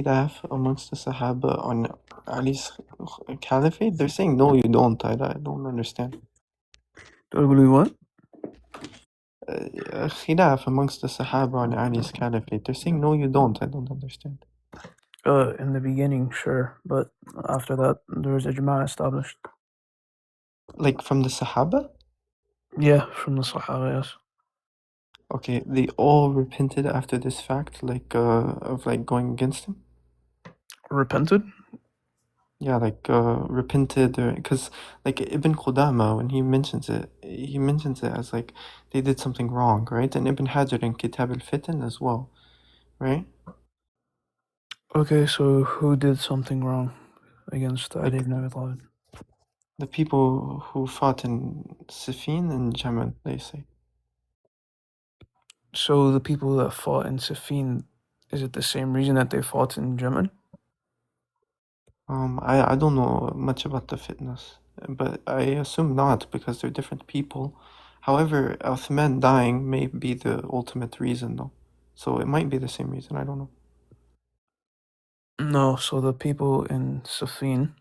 khilaf amongst the Sahaba on Ali's caliphate? They're saying no, you don't. I don't understand. Totally what? Khilaf amongst the Sahaba on Ali's caliphate. They're saying no, you don't. I don't understand. In the beginning, sure, but after that, there was ijma established. Like from the Sahaba? Yeah, from the Sahaba, yes. Okay, they all repented after this fact, like of like going against him. Repented? Yeah, like repented, because like Ibn Qudama, when he mentions it as like they did something wrong, right? And Ibn Hajar in Kitab al-Fitan as well, right? Okay, so who did something wrong against Ali Like ibn Abi Talib? the people who fought in Siffin and Jamal, they say. So the people that fought in Siffin, is it the same reason that they fought in Jamal? I don't know much about the fitness, but I assume not because they're different people. However, Uthman dying may be the ultimate reason, though. So it might be the same reason. I don't know. No, so the people in Siffin,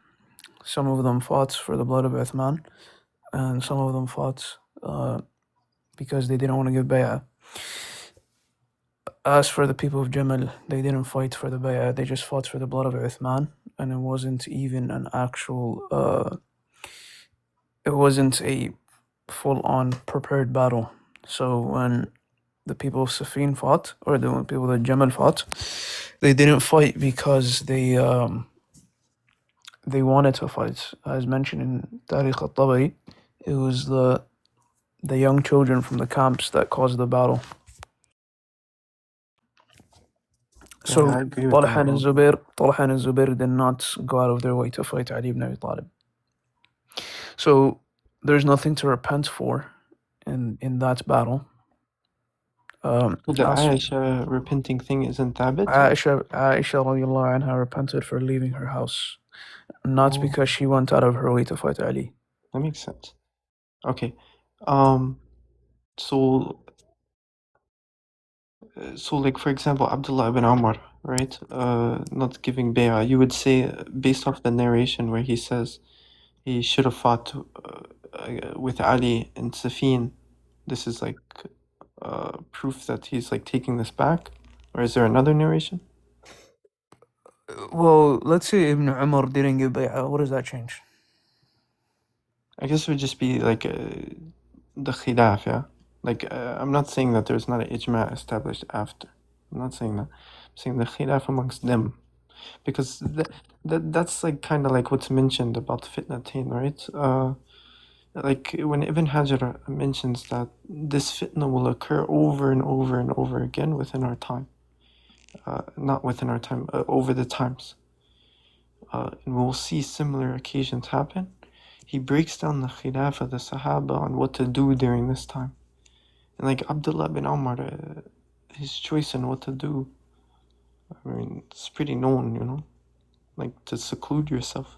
some of them fought for the blood of Uthman, and some of them fought because they didn't want to give bay'ah. As for the people of Jamal, they didn't fight for the bay'ah, they just fought for the blood of Uthman, and it wasn't even an actual, it wasn't a full-on prepared battle. So when the people of Siffin fought, or the people of Jamal fought, they didn't fight because they wanted to fight. As mentioned in Tariq al-Tabari, it was the young children from the camps that caused the battle. Yeah, So I agree with Talha that. and Zubair did not go out of their way to fight Ali ibn Abi Talib. So there's nothing to repent for in that battle. So the As Aisha repenting thing isn't Thabit? Aisha radiallahu anha repented for leaving her house, not Oh, because she went out of her way to fight Ali. that makes sense. Okay. Um, so so like for example, Abdullah ibn Umar, right? Not giving bay'ah. You would say based off the narration where he says he should have fought with Ali in Safin. This is like proof that he's like taking this back, or is there another narration? Well, let's say Ibn Umar didn't give bay'ah. What does that change? I guess it would just be like the khilaf, yeah. Like I'm not saying that there's not an ijma established after. I'm not saying that. I'm saying the khilaf amongst them, because that's like kind of like what's mentioned about fitnatain, right? Like when Ibn Hajar mentions that this fitna will occur over and over and over again within our time, not within our time, over the times, and we'll see similar occasions happen. He breaks down the khilaf of the Sahaba on what to do during this time. And like Abdullah bin Umar, his choice in what to do, I mean, it's pretty known, you know, like to seclude yourself.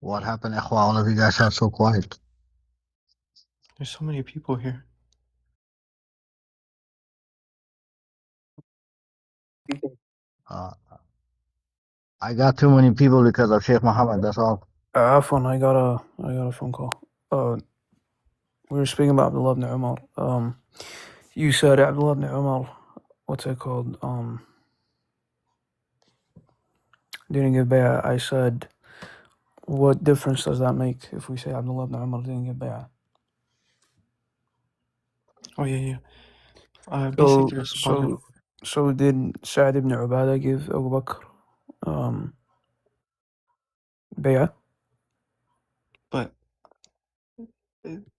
What happened, Ikhwa? All of you guys are so quiet. There's so many people here. Uh, I got too many people because of Sheikh Muhammad. That's all. Afwan, I got a phone call. We were speaking about Abdullah ibn Umar. You said Abdullah ibn Umar, what's it called? Didn't give bay'ah. I said, what difference does that make if we say Abdullah ibn Umar didn't give bay'ah? Oh yeah. Basically responded. So did Sa'd ibn Ubadah give Abu Bakr bay'ah? But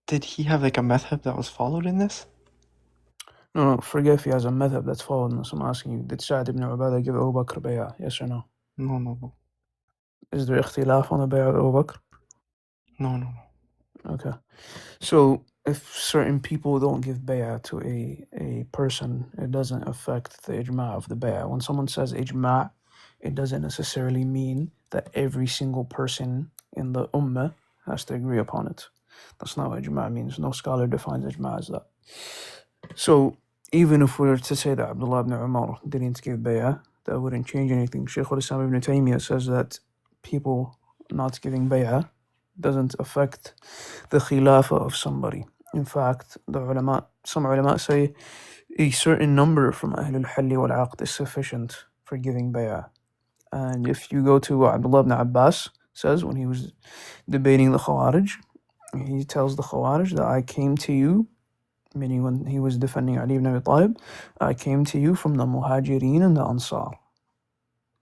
did he have like a method that was followed in this? No, forget if he has a method that's followed in this. I'm asking you, did Sa'd ibn Ubadah give Abu Bakr bay'ah? Yes or no? No. Is there ikhtilaf on the bay'ah of Abu Bakr? No. Okay. So if certain people don't give bay'ah to a person, it doesn't affect the ijma' of the bay'ah. When someone says ijma', it doesn't necessarily mean that every single person in the ummah has to agree upon it. That's not what ijma' means. No scholar defines ijma' as that. So even if we were to say that Abdullah ibn Umar didn't give bay'ah, that wouldn't change anything. Shaykh al-Islam ibn Taymiyyah says that people not giving bay'ah doesn't affect the khilafah of somebody. In fact, some ulama say a certain number from Ahlul Halli wal Aqd is sufficient for giving bay'ah. And if you go to what Abdullah ibn Abbas says when he was debating the Khawarij, he tells the Khawarij that I came to you, meaning when he was defending Ali ibn Abi Talib, I came to you from the Muhajirin and the Ansar.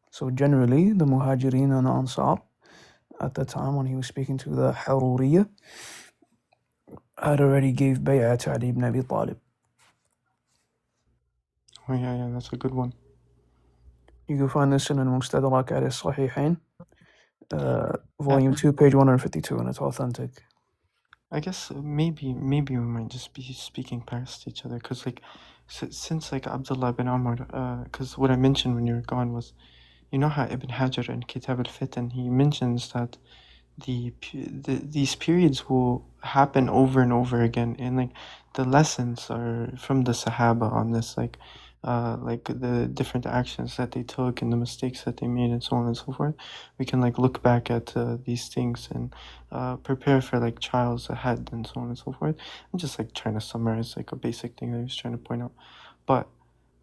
So generally, the Muhajirin and the Ansar, at the time when he was speaking to the Haruriyya, had already gave bay'ah to Ali ibn Abi Talib. Oh yeah, that's a good one. You can find this in Al-Mustadrak al-Sahihain, volume 2, page 152, and it's authentic. I guess maybe we might just be speaking past each other, because like since like Abdullah bin Umar, because what I mentioned when you were gone was, you know how Ibn Hajar in Kitab al-Fitan, he mentions that these periods will happen over and over again, and like the lessons are from the Sahaba on this, like the different actions that they took and the mistakes that they made and so on and so forth. We can like look back at these things and prepare for like trials ahead and so on and so forth. I'm just like trying to summarize like a basic thing that he was trying to point out. But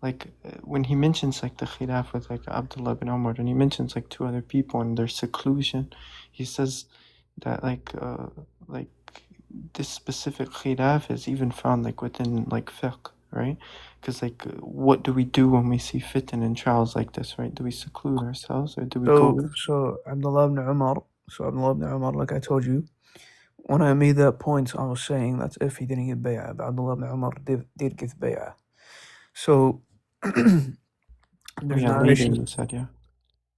like when he mentions like the khilaf with like Abdullah bin Umar, and he mentions like two other people and their seclusion, he says that like this specific khilaf is even found like within like fiqh, right? Because like what do we do when we see fitan and trials like this, right? Do we seclude ourselves, or do we go? So Abdullah ibn Umar, like I told you, when I made that point, I was saying that if he didn't give bay'ah, but Abdullah ibn Umar did give bay'ah. So there's Yeah, later narrations. you said, yeah.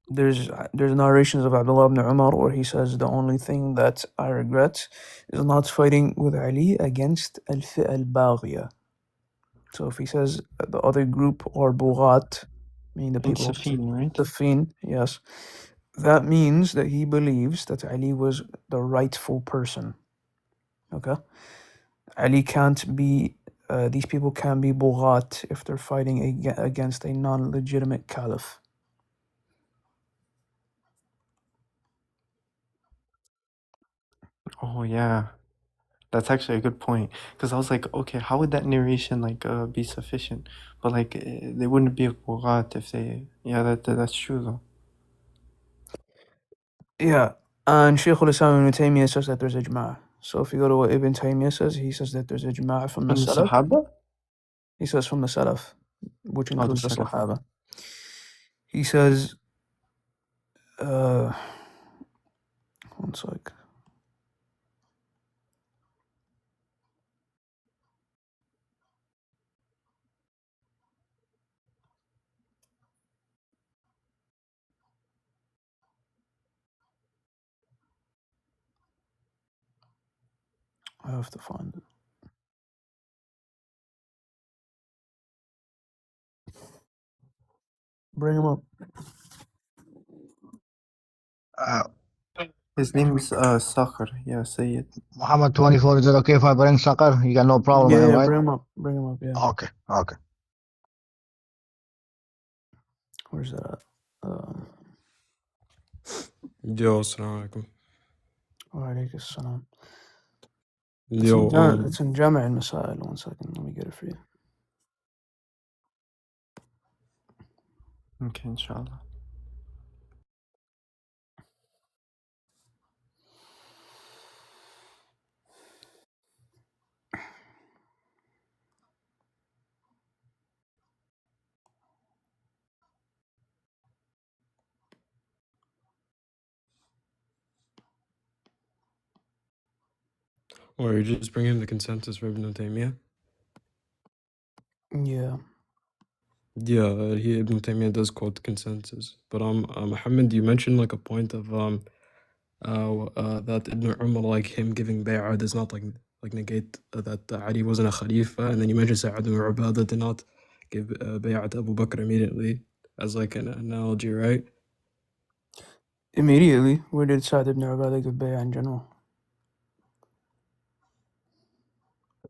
There's narrations of Abdullah ibn Umar where he says the only thing that I regret is not fighting with Ali against al-fi'a al-baghiyah. So if he says the other group or bughat, meaning the In people, Safin, right? Safin, yes, that means that he believes that Ali was the rightful person. Okay, Ali can't be. These people can be bughat if they're fighting against a non-legitimate caliph. Oh yeah, that's actually a good point, because I was like, okay, how would that narration like be sufficient? But like they wouldn't be a Bughat if they. Yeah, that's true though. Yeah, and Shaykh al-Islam ibn Taymiyyah says that there's ijma'. So if you go to what Ibn Taymiyyah says, he says that there's ijma' from the From the Salaf. Sahaba? He says from the Salaf, which Oh, the includes the Salaf. Sahaba. He says, one sec. I have to find it. Bring him up. His name is Sakhr. Yeah, Sayyid. Muhammad 24, is it okay if I bring Sakar? You got no problem with Yeah, him, yeah, right? bring him up. Bring him up, yeah. Okay, okay. Where's that at? Yo, assalamu alaikum. وعليك السلام. Yo, It's in Jami' al-Masail. 1 second, let me get it for you. Okay, inshallah. or you just bring in the consensus for Ibn Taymiyyah? Yeah. Yeah, Ibn Taymiyyah does quote the consensus. But Muhammad, you mentioned like a point of that Ibn Umar, like him giving bay'ah does not like negate that Ali wasn't a Khalifa, and then you mentioned Sa'ad ibn Ubadah did not give bay'ah to Abu Bakr immediately as like an analogy, right? Immediately, where did Sa'd ibn Ubadah give bay'ah in general?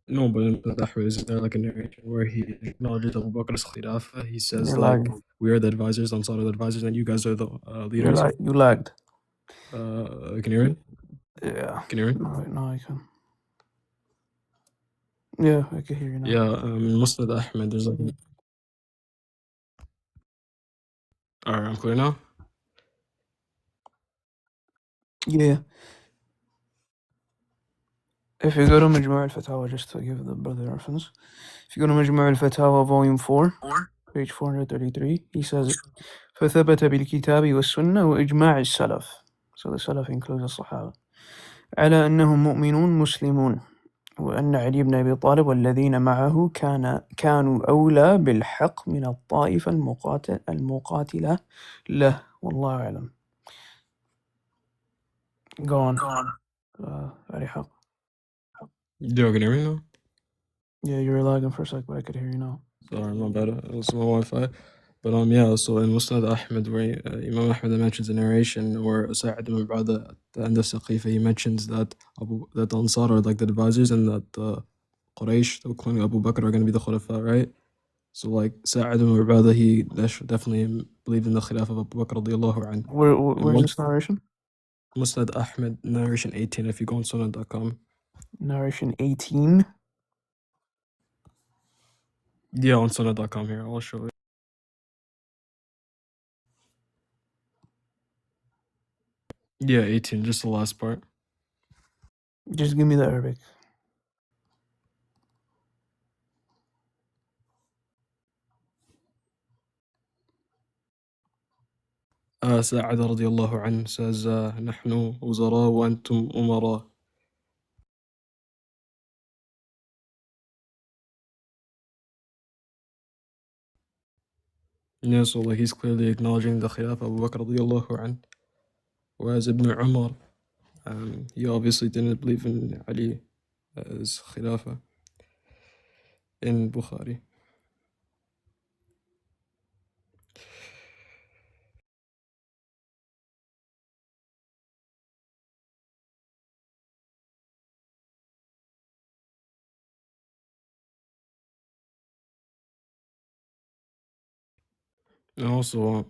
No, but in Ahwaz, is there like a narration where he acknowledges Abu Bakr's Khilafah? He says You're like, lagging. we are the advisors, Ansar are the advisors, and you guys are the leaders. You lagged. Can you hear me? Yeah. Can you hear me? No, I can. Yeah, I can hear you now. Yeah, Musnad Ahmed, there's like... Alright, I'm clear now? Yeah. If you go to Majmu' al-Fatawa, just to give the brother reference, if you go to Majmu' al-Fatawa, volume 4, page 433, he says, فثبت بالكتاب والسنة وإجماع السلف. So the Salaf includes the Sahaba. على أنهم مؤمنون مسلمون وأن علي بن أبي طالب والذين معه كانوا أولى بالحق من الطائفة المقاتلة له والله أعلم. Go on. علي حق. Yo, can you hear me now? Yeah, you were lagging for a sec, but I could hear you now. Sorry, my bad. It was my Wi-Fi. But yeah, so in Musnad Ahmed, where Imam Ahmed mentions a narration where Sa'id ibn Ubadah at the end of Saqifa, he mentions that that Ansar are like the advisors and that Quraysh, including Abu Bakr, are going to be the Khulafa, right? So like Sa'id ibn Ubadah, he definitely believed in the Khilafah of Abu Bakr radiallahu anhu. Where's this narration? Musnad Ahmed, narration 18, if you go on sunnah.com. Narration 18. Yeah, on sunnah.com here, I'll show it. Yeah, 18, just the last part. Just give me the Arabic. Sa'ad radiallahu anhu says, نحن وزراء وأنتم أمراء. Yeah, so like he's clearly acknowledging the Khilafah of Abu Bakr radiallahu anhu. Whereas Ibn Umar, he obviously didn't believe in Ali as Khilafah in Bukhari. And also,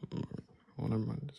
never mind.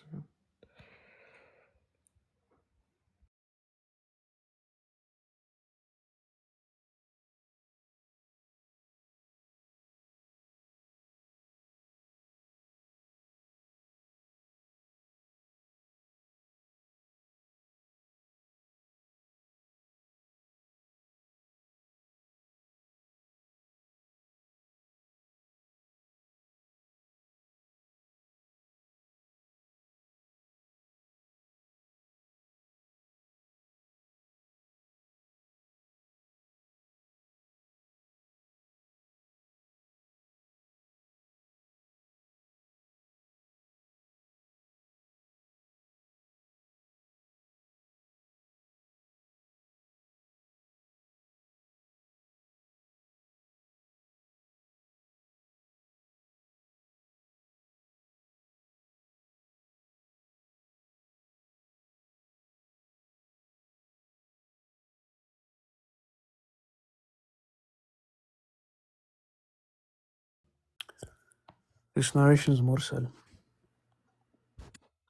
This narration is mursal.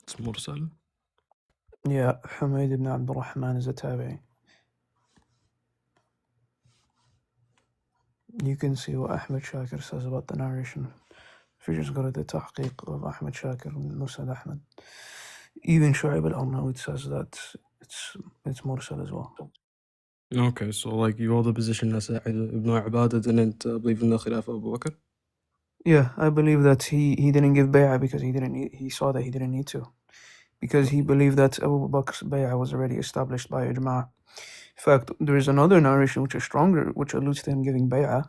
It's mursal. Yeah, Humayd ibn Abdul Rahman is a tabi'i. You can see what Ahmed Shakir says about the narration. If you just go to the tahqiq of Ahmed Shakir and Musad Ahmed. Even Shu'aib al-Arnaout says that it's mursal as well. Okay, so like you hold the position that Sa'id ibn Ubadah didn't believe in the Khilafah of Abu Bakr? Yeah, I believe that he didn't give bay'ah because he saw that he didn't need to. Because he believed that Abu Bakr's bay'ah was already established by ijma'. In fact, there is another narration which is stronger, which alludes to him giving bay'ah.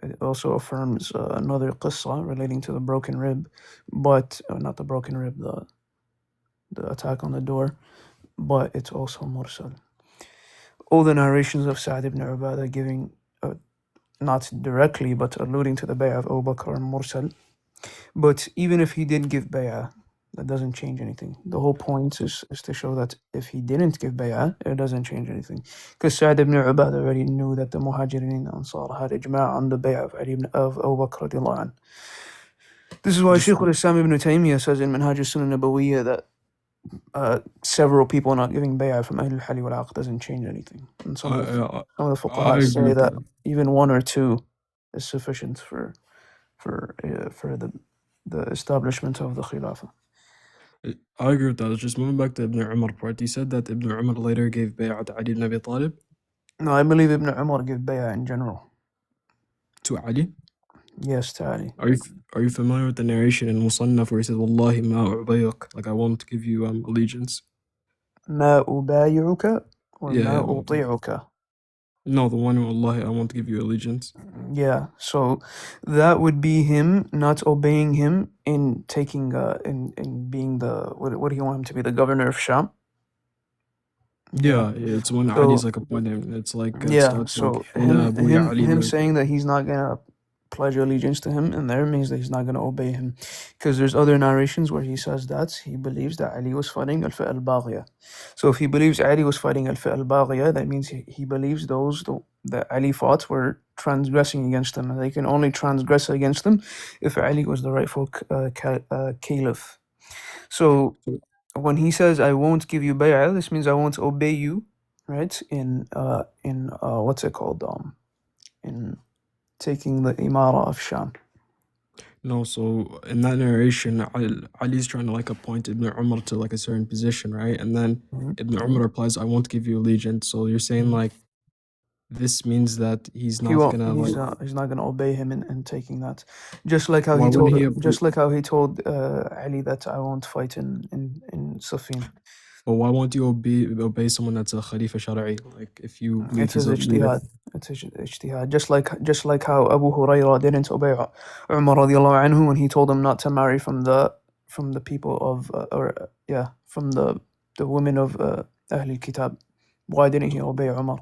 It also affirms another qissa relating to the broken rib, but not the broken rib, the attack on the door, but it's also mursal. All the narrations of Sa'd ibn Ubadah giving, not directly, but alluding to the bay'ah of Abu Bakr and mursal. But even if he did give bay'ah, that doesn't change anything. The whole point is to show that if he didn't give bay'ah, it doesn't change anything. Because Sa'd ibn Ubadah already knew that the Muhajirin and Ansar had ijma' on the bay'ah of Abu Bakr radiallahu anh. This is why Shaykh al-Islam ibn Taymiyyah says in Minhaj al-Sunnah Nabawiyyah that several people not giving bay'ah from Ahl al-Hali wal-Aqd doesn't change anything. And some of the I fuqaha agree say with that that. even one or two is sufficient for the establishment of the Khilafah. I agree with that. Just moving back to Ibn Umar part, you said that Ibn Umar later gave bay'ah to Ali ibn Abi Talib. No, I believe Ibn Umar gave bay'ah in general. To Ali? Yes, to Ali. Are you familiar with the narration in Musannaf where he says, Wallahi ma u'bayuk, like I won't give you allegiance? ما أبايعك or Yeah, ما أطيعك. no, the one Wallahi I won't give you allegiance. Yeah, so that would be him not obeying him in taking in being the what do you want him to be, the governor of Sham? Yeah, it's when So Ali's like appointed him. It's like it yeah, starts so like "Hina Abu Ya Ali him the-" saying that he's not gonna pledge allegiance to him, and there means that he's not gonna obey him, because there's other narrations where he says that he believes that Ali was fighting al-Fi'a al-Baghiya. So if he believes Ali was fighting al-Fi'a al-Baghiya, that means he believes that Ali fought were transgressing against him, and they can only transgress against them if Ali was the rightful caliph. So when he says I won't give you bay'ah, this means I won't obey you, right? In what's it called? In taking the Imara of Sham. No, so in that narration, Ali's trying to like appoint Ibn Umar to like a certain position, right? And then Ibn Umar replies, I won't give you allegiance. So you're saying like this means that he's He not won't. gonna like He's not gonna obey him in taking that. Just like how why he wouldn't told. he Just like how he told Ali that I won't fight in Siffin. but why won't you obey someone that's a Khalifa Shar'i? Like if you believe It's his he's a leader. ijtihad. It's his ijtihad. Just like how Abu Hurairah didn't obey Umar radiallahu anhu when he told him not to marry from the people of from the women of Ahl Kitab. Why didn't he obey Umar?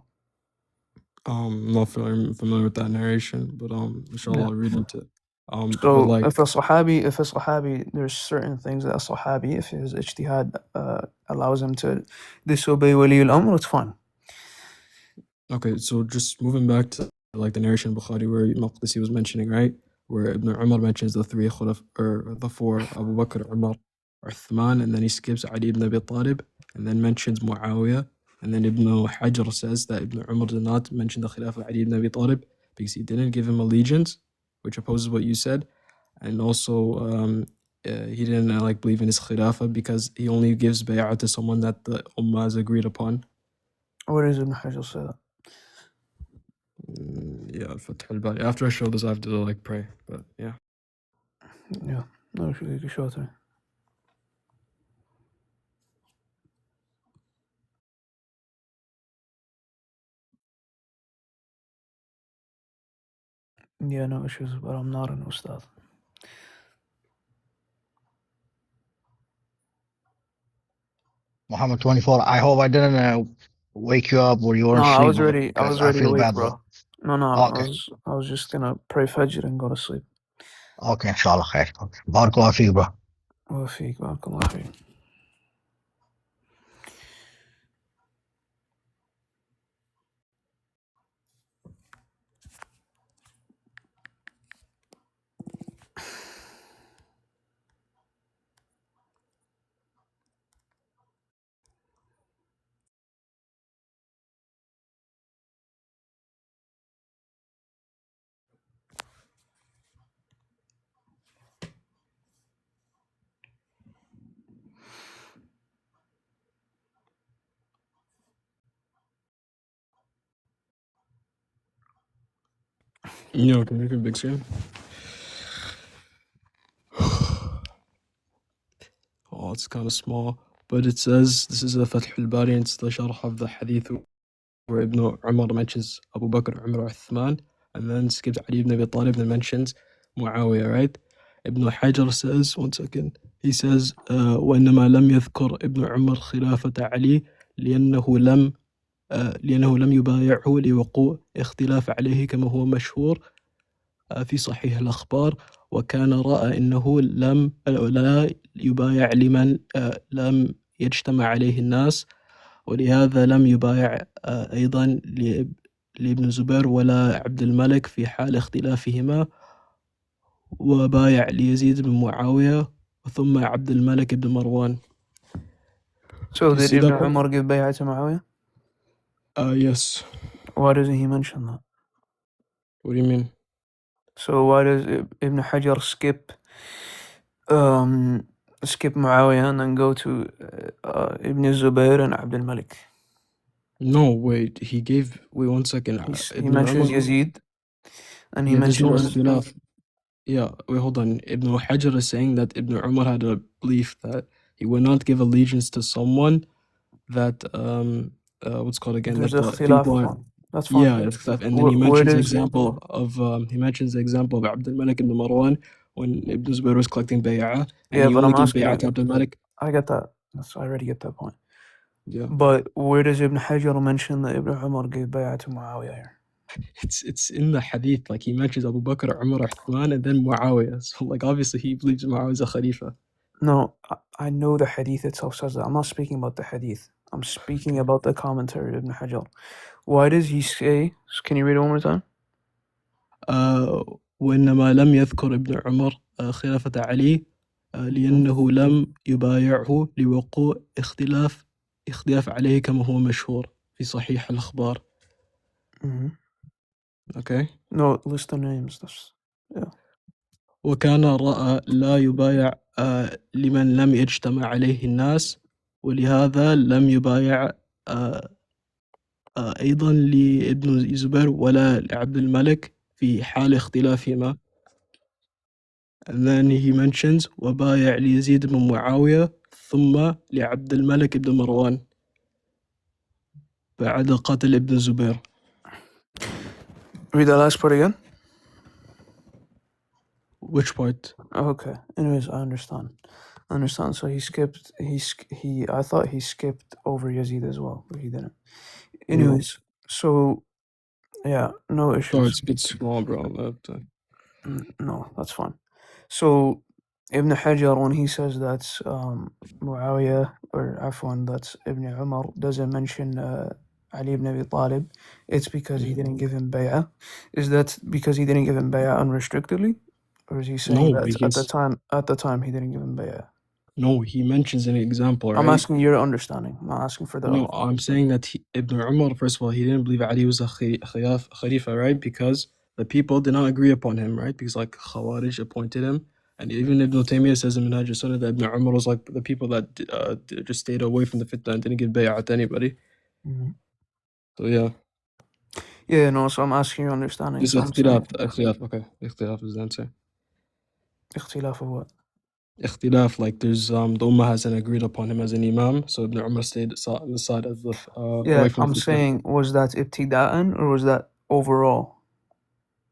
I'm not familiar with that narration, but inshallah Yeah. I'll read into it. But So like if a Sahabi, there's certain things that a Sahabi, if his ijtihad allows him to disobey Wali al-Amr, it's fine. okay, so just moving back to like the narration in Bukhari where Maqdisi was mentioning, right? Where Ibn Umar mentions the three khulaf or the four Abu Bakr, Umar, Uthman, and then he skips Ali ibn Abi Talib and then mentions Muawiyah. And then Ibn Hajar says that Ibn Umar did not mention the Khilafah of Ali ibn Abi Talib because he didn't give him allegiance, which opposes what you said. And also, he didn't like believe in his Khilafah because he only gives bay'ah to someone that the Ummah has agreed upon. Where does Ibn Hajar say that? Yeah, Fath al-Bari. After I show this, I have to like pray. But yeah. Yeah, no, you can show it to me. Yeah, no issues, but I'm not an ustad. Muhammad 24. I hope I didn't wake you up or you were No, I asleep, was brother, already because I feel awake, bad, bro. bro. No, Okay. I was just gonna pray Fajr and go to sleep. Okay, inshallah khair. Okay. Barakallah feek, bro. وفيك بارك الله فيك. Yeah, can you make it big screen? Oh, it's kind of small. But it says, this is a Fath al-Bari, and it's the sharh of the hadith where Ibn Umar mentions Abu Bakr, Umar, Uthman, and then skips Ali ibn Abi Talib and mentions Muawiyah, right? Ibn Hajar says, one second, he says, وإنما لم يذكر ابن عمر خلافة علي لأنه لم يبايعه لوقوع اختلاف عليه كما هو مشهور في صحيح الأخبار، وكان رأى أنه لا يبايع لمن لم يجتمع عليه الناس، ولهذا لم يبايع أيضا لابن زبير ولا عبد الملك في حال اختلافهما، وبايع ليزيد بن معاوية ثم عبد الملك بن مروان. So You did see that Ibn part? Umar give bay'ah to Muawiyah? Yes. Why doesn't he mention that? What do you mean? So why does Ibn Hajar skip Muawiyah and then go to Ibn Zubayr and Abd al-Malik? No, wait, he gave, wait 1 second. He Ibn mentions Umar, Yazid, and he yeah, there's no mentions ikhtilaf. Yeah, wait, hold on. Ibn Hajar is saying that Ibn Umar had a belief that he would not give allegiance to someone that, what's called again? there's That a the khilaf people are, upon. That's fine. yeah, it's that. And then he Where mentions the does example of, Abd al-Malik ibn Marwan when Ibn Zubayr was collecting bay'ah, and yeah, he but only I'm gave asking bay'ah you. to Abd al-Malik. I get that. I already get that point. Yeah. But where does Ibn Hajar mention that Ibn Umar gave bay'ah to Muawiyah here? It's in the hadith, like he mentions Abu Bakr, Umar, Uthman, and then Muawiyah. So like obviously he believes Muawiyah is a Khalifa. No, I know the hadith itself says that. I'm not speaking about the hadith. I'm speaking about the commentary of Ibn Hajar. Why does he say, can you read it one more time? وإنما لم يذكر ابن عمر خلافة علي لأنه لم يبايعه لوقوع اختلاف عليه كما هو مشهور في صحيح الأخبار. Mm-hmm. Okay. No, list the names. Yeah. وكان رأى لا يبايع لمن لم يجتمع عليه الناس، ولهذا لم يبايع أيضا لابن الزبير ولا لعبد الملك في حال اختلافهما. And then he mentions وبايع ليزيد بن معاوية ثم لعبد الملك بن مروان بعد قتل ابن الزبير. Read the last part again. Which part? Okay. Anyways, I understand. So he skipped. I thought he skipped over Yazid as well, but he didn't. Anyways, so yeah, no Sorry, issues. it's a bit small, bro. No, that's fine. So Ibn Hajar, when he says that Muawiyah, or Afwan, that's Ibn Umar, doesn't mention Ali ibn Abi Talib, it's because he didn't give him bay'ah. Is that because he didn't give him bay'ah unrestrictedly? Or is he saying No, that because at the time he didn't give him bay'ah? no, he mentions an example, right? I'm asking your understanding. I'm not asking for the No, I'm saying that Ibn Umar, first of all, he didn't believe Ali was a Khalifa, right? Because the people did not agree upon him, right? Because like Khawarij appointed him. And even Ibn Taymiyyah says in Minhaj al-Sunnah that Ibn Umar was like the people that just stayed away from the fitna and didn't give bay'ah to anybody. Mm-hmm. So yeah. Yeah, no, so I'm asking your understanding. This So is ikhtilaf, okay. Ikhtilaf is the answer. Ikhtilaf of what? Ikhtilaf, like there's the Ummah hasn't agreed upon him as an Imam, so Ibn Umar stayed on the side of the Yeah, away from I'm the fitna. saying, was that ibtida'an or was that overall?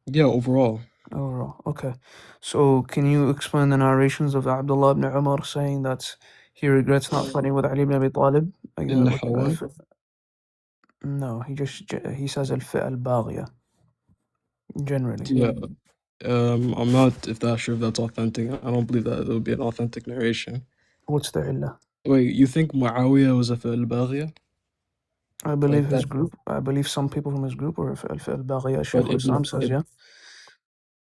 Yeah, overall. Overall, okay. So can you explain the narrations of Abdullah ibn Umar saying that he regrets not fighting with Ali ibn Abi Talib? Like In with Nahawan? no, he says al-fi'ah al-baghiyah. Generally. Yeah. I'm not sure if that's authentic. I don't believe that it would be an authentic narration. What's the illah? Wait, you think Muawiyah was a fi'l baghiyah? I believe Like his that? group. I believe some people from his group were al-fi'ah al-baghiyah. Shaykh But al-Islam says, yeah.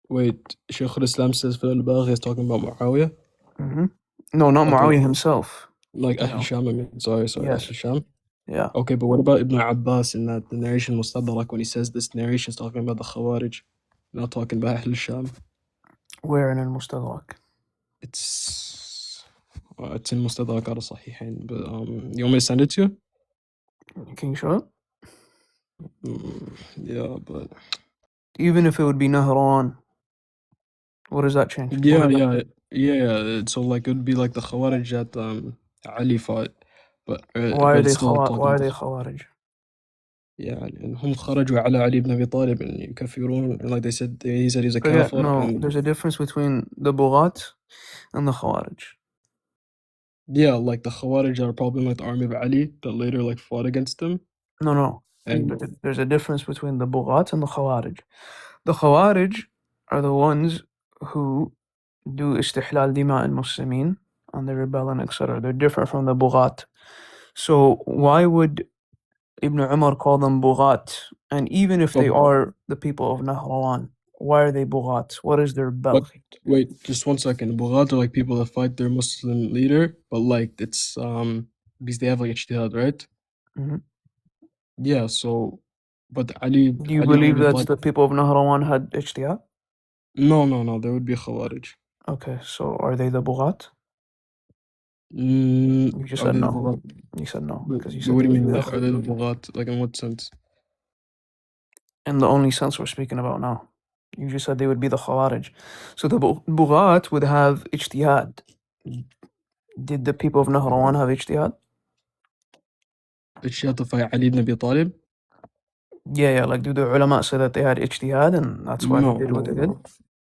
Wait, Shaykh al-Islam says fi'l baghiyah is talking about Muawiyah? Mm-hmm. No, not Okay. Muawiyah himself. Like You Ahl know. Sham, I mean. Sorry, Yes. Ahl Sham. Yeah. Okay, but what about Ibn Abbas in that the narration Mustadrak when he says this narration is talking about the Khawarij, not talking about Ahl Sham? Where in al-Mustadrak? It's in Mustadrak al Sahihain, but you want me to send it to you? Can you show it? Yeah, but Even if it would be Nahrawan, what does that change? What Yeah, does that- yeah. So like it would be like the Khawarij that Ali fought, but Why are but they it's still Why are talking. they Khawarij? يعني إنهم خرجوا على علي بن أبي طالب and يكفرون, and like they said, he said he's a But yeah, kafir, no, and there's a difference between the Bughat and the Khawarij. yeah, like the Khawarij are probably like the army of Ali that later like fought against him. No. And There's a difference between the Bughat and the Khawarij. The Khawarij are the ones who do istihlal dima al Muslimin and they rebel and etc. They're different from the Bughat. So why would Ibn Umar call them Bughat? And even if they oh, are the people of Nahrawan, why are they Bughat? What is their but Baghi? wait, just 1 second. Bughat are like people that fight their Muslim leader, but like it's because they have like ijtihad, right? Mhm. Yeah, so but Ali Do you Ali ibn believe Abi that Talib, the people of Nahrawan had ijtihad? no, there would be Khawarij. Okay, so are they the Bughat? You just Are said they the no. Bughat? You said no But because you said what they do you would mean? be Like, the are they the Bughat? Like, in what sense? in the only sense we're speaking about now. You just said they would be the Khawarij. So the Bughat would have ijtihad. Did the people of Nahrawan have ijtihad? Ijtihad to fight Ali ibn Abi Talib? Yeah, like do the ulama say that they had ijtihad and that's why they did what they did?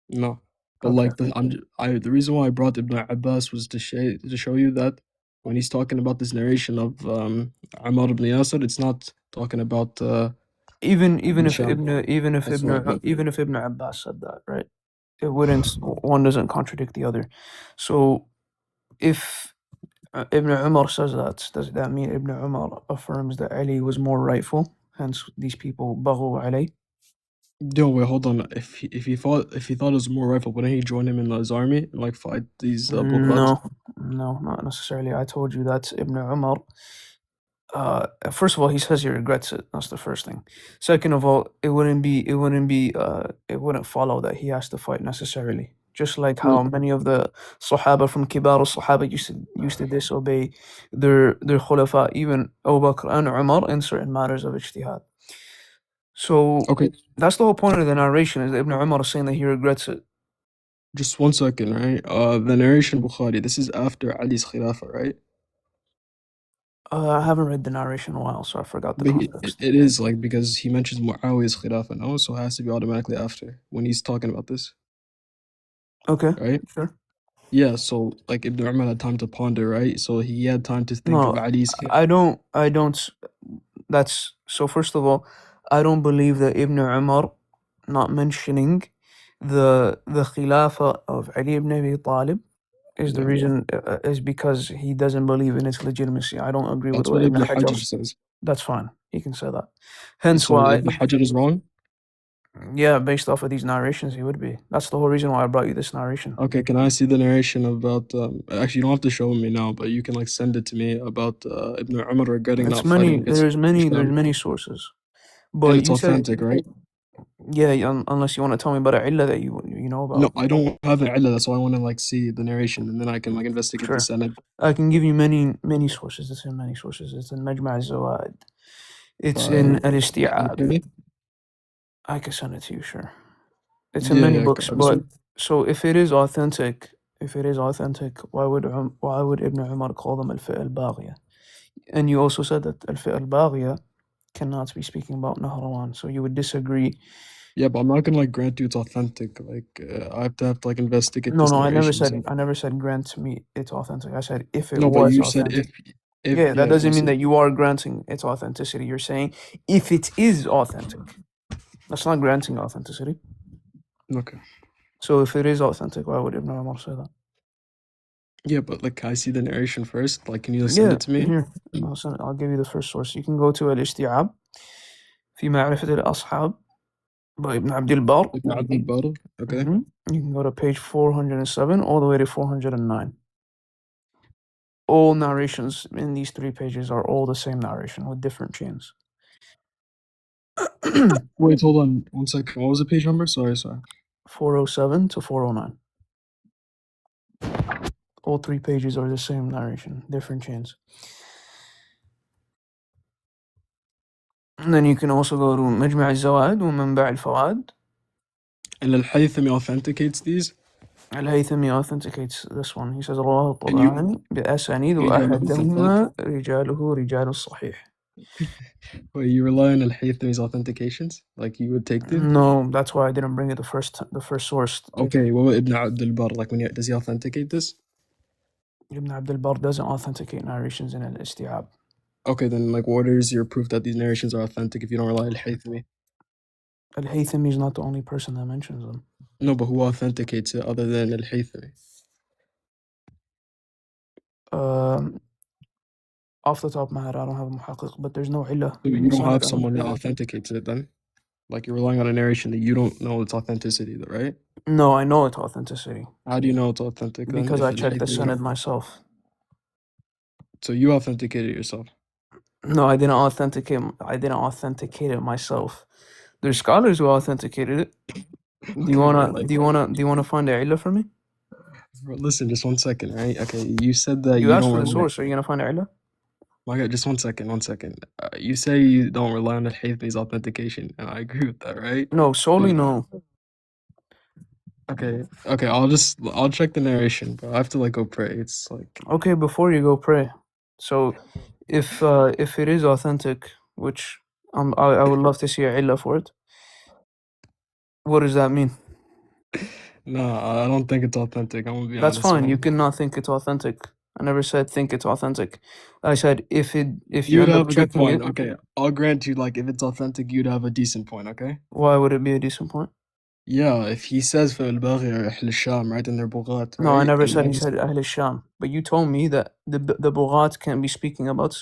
No. But Okay. like the reason why I brought Ibn Abbas was to show you that when he's talking about this narration of Ammar ibn Yasir, it's not talking about Even if Hisham. That's why. even if Ibn Abbas said that, right? It wouldn't one doesn't contradict the other. So if Ibn Umar says that, does that mean Ibn Umar affirms that Ali was more rightful? Hence these people baghu Ali? Yo, wait, hold on. If he thought it was more rifle, wouldn't he join him in his army and like fight these Bughat? No, not necessarily. I told you that Ibn Umar. First of all, he says he regrets it. That's the first thing. Second of all, it wouldn't follow that he has to fight necessarily. Just like how many of the Sahaba from Kibar al-Sahaba used to disobey their Khulafa, even Abu Bakr and Umar in certain matters of ijtihad. So Okay, that's the whole point of the narration is that Ibn Umar is saying that he regrets it. just 1 second, right? The narration Bukhari, this is after Ali's Khilafah, right? I haven't read the narration in a while, so I forgot the But context. it is like because he mentions Muawiyah's Khilafah now, so it has to be automatically after when he's talking about this, Okay, right? sure. Yeah, so like Ibn Umar had time to ponder, right? So he had time to think No, of Ali's I don't. That's so. First of all, I don't believe that Ibn Umar not mentioning the Khilafah of Ali ibn Abi Talib is the Yeah. reason is because he doesn't believe in its legitimacy. I don't agree with That's what what Ibn Ibn Hajar. Hajar says. That's fine. He can say that. Hence So why, Ibn Hajar is wrong? yeah, based off of these narrations, he would be. That's the whole reason why I brought you this narration. Okay, can I see the narration about actually you don't have to show me now, but you can like send it to me about Ibn Umar regretting It's not fighting against there's Hisham. many sources. And But it's you said, authentic, right? yeah, unless you want to tell me about a illah that you know about. No, I don't have an illah, that's why I want to like see the narration and then I can like investigate the Sure. sanad. I can give you many sources. It's in many sources. It's in Majma' al-Zawaid. It's By in Al-Isti'ab. Al-Qurtubi? I can send it to you, sure. It's in many books, I just but so if it is authentic, why would Ibn Umar call them al-Fi'l al-Baghiya? And you also said that al-Fi'l al-Baghiya cannot be speaking about Nahrawan, so you would disagree. yeah, but I'm not gonna like grant you it's authentic. Like I have to like investigate No, this I narration. never said grant me it's authentic. I said if it No, but was you said authentic. if Yeah, that you doesn't mean said that you are granting its authenticity. You're saying if it is authentic. That's not granting authenticity. okay. So if it is authentic, why would Ibn Umar say that? Yeah, but like can I see the narration first? Like can you send it to me? Here. I'll give you the first source. You can go to Al-Isti'ab في معرفة الأصحاب by Ibn Abd al-Barr. Ibn Abd al-Barr, okay. You can go to page 407 all the way to 409. All narrations in these 3 pages are all the same narration with different chains. Wait, hold on 1 second. What was the page number? Sorry. 407 to 409. All 3 pages are the same narration, different chains. And then you can also go to Majma' al-Zawaid wa Manba' al-Fawad And Al-Haythami authenticates these. الهيثمي authenticates this one. He says رواه And you الطبراني بأسانيد رجاله وأحدهما رجاله رجال الصحيح. Well, you rely on Al-Haythami's authentications, like you would take them. No, that's why I didn't bring it the first source. Okay, what about Ibn Abd al-Barr? Like does he authenticate this? Ibn Abd al-Barr doesn't authenticate narrations in al-Isti'ab. Okay, then like what is your proof that these narrations are authentic if you don't rely on Al-Haythami? Al-Haythami is not the only person that mentions them. No, but who authenticates it other than Al-Haythami? Off the top of my head, I don't have a muhaqqiq, but there's no illah. So you don't have someone that authenticates it then? Like you're relying on a narration that you don't know its authenticity, right? No, I know it's authenticity. How do you know it's authentic then? Because if I checked the Al-Haythami- sanad myself. So you authenticated it yourself. No, I didn't authenticate it myself. There's scholars who authenticated it. Do you wanna find the illah for me? Bro, listen, just 1 second, right? Okay, you said that You asked don't for the rely- source. Are you gonna find the illah? My God, just 1 second, 1 second. You say you don't rely on Al-Haythami's authentication, and I agree with that, right? No, solely no. Okay, I'll check the narration, but I have to like go pray. It's like Okay, before you go pray. So, if it is authentic, which I would love to see a illah for it. What does that mean? no, I don't think it's authentic. I'm gonna be That's honest. fine. man. You cannot think it's authentic. I never said think it's authentic. I said if you You'd end have up a good checking point. it, Okay, I'll grant you. Like, if it's authentic, you'd have a decent point. Okay. why would it be a decent point? Yeah, if he says for al-Baghi or Ahl al-Sham, right, and they're Bughat, No, I right? never and said he that's- said Ahl al-Sham. But you told me that the Bughat can be speaking about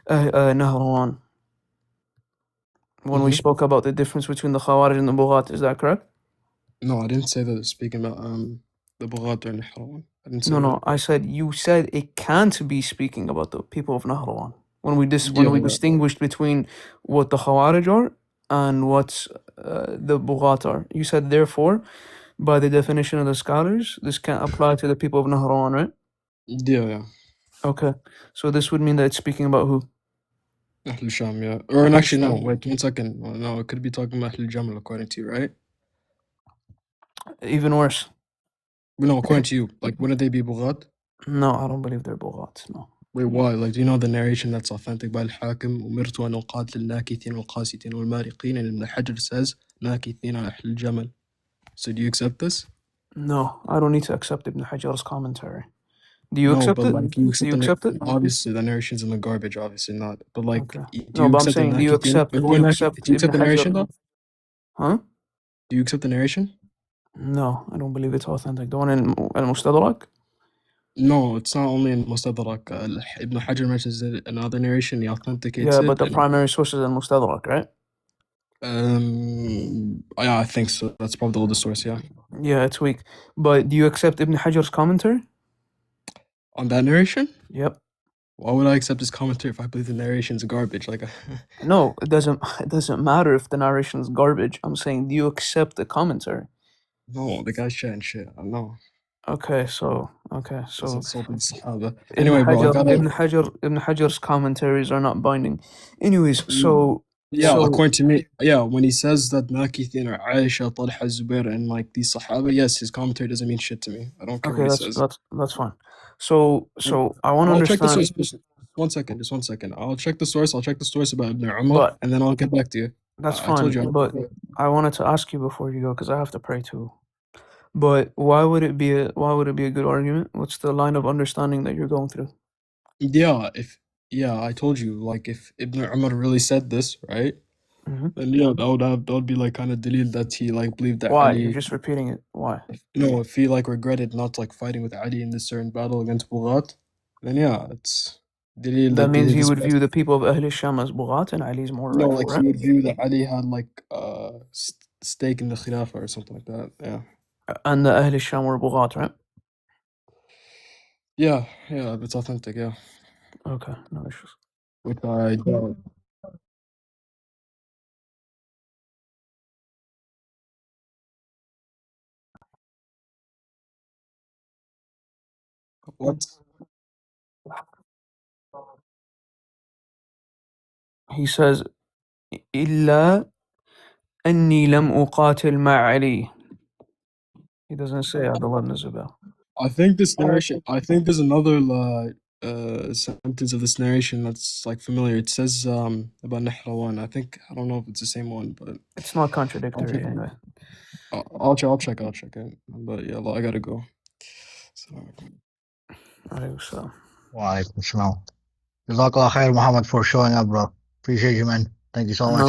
Nahrawan. When we Mhm. spoke about the difference between the Khawarij and the Bughat, is that correct? No, I didn't say that. They're speaking about the Bughat or Nahrawan. I didn't say No, that. no. I said you said it can't be speaking about the people of Nahrawan. When we Yeah. distinguished between what the Khawarij are and what the Bughat are, you said therefore, by the definition of the scholars, this can't apply to the people of Nahrawan, right? Yeah. Okay. So this would mean that it's speaking about who? Ahl al-Sham, yeah. Or Ahl actually, no. al-Sham. Wait 1 second. No, it could be talking about Ahl al-Jamal according to you, right? Even worse. No, according to you. Like, wouldn't they be Bughat? No, I don't believe they're Bughat. No. Wait, why? Like, do you know the narration that's authentic by Al-Hakim? أمرت أن أقاتل الناكثين والقاسيتين والمارقين, and Ibn Hajar says ناكثين على أهل الجمل. So do you accept this? No, I don't need to accept Ibn Hajar's commentary. Do you No, accept but it? like you Do you accept it? Obviously, the narration's in the garbage. Obviously not. But like, Okay. do No, you but I'm accept the saying, do you Nakithina? accept? Wait, Do wait, you Nakith, accept do you accept the Ibn narration Hajar? though? Huh? Do you accept the narration? No, I don't believe it's authentic. The one in Al-Mustadrak? No, it's not only in Mustadrak. Ibn Hajar mentions it in another narration. He authenticates Yeah, it. but the and- primary source is Al-Mustadrak, right? Yeah, I think so. That's probably the oldest source. Yeah. Yeah, it's weak. But do you accept Ibn Hajar's commentary? On that narration, Yep. why would I accept his commentary if I believe the narration's garbage? Like, No, it doesn't matter if the narration is garbage. I'm saying, do you accept the commentary? no, the guy's chatting shit. I know. Okay, so It's insulting Sahaba. Ibn Anyway, bro, I Hajar, gotta. Ibn Hajar's commentaries are not binding. Anyways, so Yeah, so- according to me, yeah, when he says that Makithin or Aisha, Talha, Zubair, and like these Sahaba, yes, his commentary doesn't mean shit to me. I don't care okay, what he says. that's fine. So I want to I'll check the understand. source. Just 1 second, just 1 second. I'll check the source. I'll check the source about Ibn Umar, But- and then I'll get back to you. That's I told fine, you. but I wanted to ask you before you go because I have to pray too. But why would it be a good argument? What's the line of understanding that you're going through? Yeah, I told you. Like, if Ibn Umar really said this, right? Mhm. Then yeah, that would be like kind of dalil that he like believed that Why? Ali. You're just repeating it. Why? No, if he like regretted not like fighting with Ali in this certain battle against Bughat, then yeah, it's dalil That means believe he is would better. view the people of Ahl Sham as Bughat and Ali is more No, rightful, like right? he would view that Ali had like stake in the Khilafah or something like that. Yeah. And the Ahl Sham were Bughat, right? Yeah, that's authentic, yeah. Okay, no issues. Which I don't. What? He says, إلا أني لم أقاتل مع علي. He doesn't say Abdullah ibn Zubair. I think this narration. I think there's another sentence of this narration that's like familiar. It says about Nahrawan. I don't know if it's the same one, but It's not contradictory anyway. I'll check it. But yeah, I gotta go. Alaykum salam. Wa alaikum salam. Jazakallah khair, Muhammad, for showing up, bro. Appreciate you, man. Thank you so much.